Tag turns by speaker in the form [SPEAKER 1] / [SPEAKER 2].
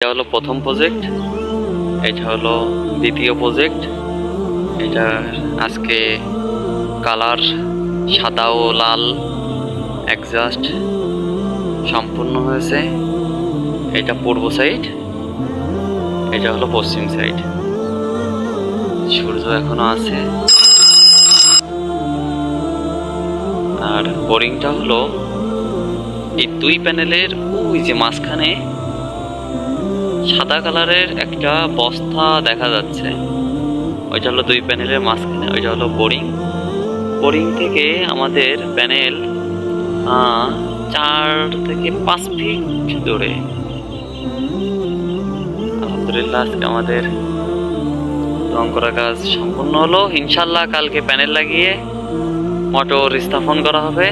[SPEAKER 1] এটা হলো প্রথম প্রজেক্ট, এটা হলো দ্বিতীয় প্রজেক্ট। এটা আজকে কালার সাদা ও লাল এক্সজস্ট সম্পূর্ণ হয়েছে। এটা পূর্ব সাইড, এটা হলো পশ্চিম সাইড। সূর্য এখনো আছে। আর বোরিংটা হলো এই দুই প্যানেলের ওই যে মাঝখানে সাদা কালারের একটা বস্তা দেখা যাচ্ছে, ওইটা হলো দুই প্যানেলের মাঝখানে, ওইটা হলো বোরিং। বোরিং থেকে আমাদের প্যানেল 4 থেকে 5 ফিট দূরে। আলহামদুলিল্লাহ আজকে আমাদের রং করা কাজ সম্পূর্ণ হলো। ইনশাল্লাহ কালকে প্যানেল লাগিয়ে মোটর স্থাপন করা হবে।